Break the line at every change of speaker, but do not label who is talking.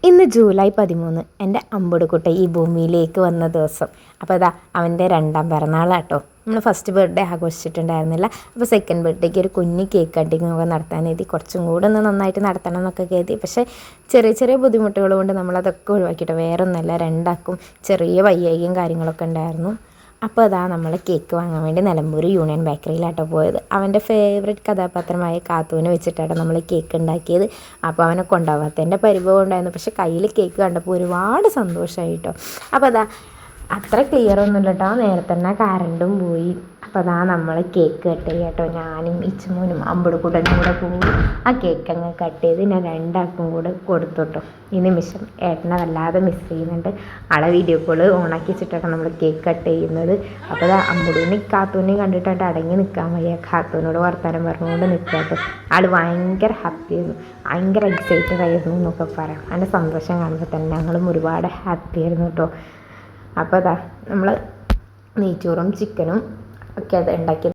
ഇന്ന് ജൂലൈ 13 എൻ്റെ അമ്പുടുക്കുട്ട ഈ ഭൂമിയിലേക്ക് വന്ന ദിവസം. അപ്പോൾ അതാ അവൻ്റെ 2ാം പിറന്നാളാട്ടോ. നമ്മൾ ഫസ്റ്റ് ബർത്ത്ഡേ ആഘോഷിച്ചിട്ടുണ്ടായിരുന്നില്ല. അപ്പോൾ സെക്കൻഡ് ബർത്ത്ഡേക്ക് ഒരു കുഞ്ഞ് കേക്ക് കട്ടിങ് ഒക്കെ നടത്താൻ എഴുതി, കുറച്ചും കൂടെ ഒന്ന് നന്നായിട്ട് നടത്തണം എന്നൊക്കെ കരുതി. പക്ഷേ ചെറിയ ചെറിയ ബുദ്ധിമുട്ടുകൾ കൊണ്ട് നമ്മളതൊക്കെ ഒഴിവാക്കിയിട്ട്, വേറെ ഒന്നുമല്ല, 2ആൾക്കും ചെറിയ വയ്യായികയും കാര്യങ്ങളൊക്കെ ഉണ്ടായിരുന്നു. അപ്പോൾ അതാ നമ്മൾ കേക്ക് വാങ്ങാൻ വേണ്ടി നിലമ്പൂർ യൂണിയൻ ബേക്കറിയിലാട്ടോ പോയത്. അവൻ്റെ ഫേവറേറ്റ് കഥാപാത്രമായ കാത്തൂനെ വെച്ചിട്ടാണ് നമ്മൾ കേക്ക് ഉണ്ടാക്കിയത്. അപ്പോൾ അവനെ കൊണ്ടുപോകാത്തതിൻ്റെ പരിഭവം ഉണ്ടായിരുന്നു. പക്ഷേ കയ്യിൽ കേക്ക് കണ്ടപ്പോൾ ഒരുപാട് സന്തോഷമായി കേട്ടോ. അപ്പോൾ അതാ അത്ര ക്ലിയർ ഒന്നുമില്ല കേട്ടോ, നേരെ തന്നെ കറണ്ടും പോയി. അപ്പോൾ അതാ നമ്മൾ കേക്ക് കട്ട് ചെയ്യുക കേട്ടോ. ഞാനും ഇച്ചുമോനും അമ്പുടുക്കുട്ടനും കൂടെ പോയി ആ കേക്ക് അങ്ങ് കട്ട് ചെയ്ത് ഞാൻ 2ആൾക്കും കൂടെ കൊടുത്തു കേട്ടോ. ഈ നിമിഷം ഏട്ടനെ വല്ലാതെ മിസ് ചെയ്യുന്നുണ്ട്. ആളെ വീഡിയോ കോൾ ഓണാക്കി വെച്ചിട്ടാണ് നമ്മൾ കേക്ക് കട്ട് ചെയ്യുന്നത്. അപ്പോൾ അതാ അമ്പുടുവിനെ കാത്തൂനെയും കണ്ടിട്ടായിട്ട് അടങ്ങി നിൽക്കാൻ വയ്യ. കാത്തൂനോട് വർത്തമാനം പറഞ്ഞുകൊണ്ട് നിൽക്കുക കേട്ടോ. ആൾ ഭയങ്കര ഹാപ്പിയായിരുന്നു, ഭയങ്കര എക്സൈറ്റഡ് ആയിരുന്നു എന്നൊക്കെ പറയാം. അതിൻ്റെ സന്തോഷം കാണുമ്പോൾ തന്നെ ഞങ്ങളും ഒരുപാട് ഹാപ്പി ആയിരുന്നു കേട്ടോ. അപ്പോൾ അതാ നമ്മൾ നെയ്ച്ചോറും ചിക്കനും ഒക്കെ അത് ഉണ്ടാക്കി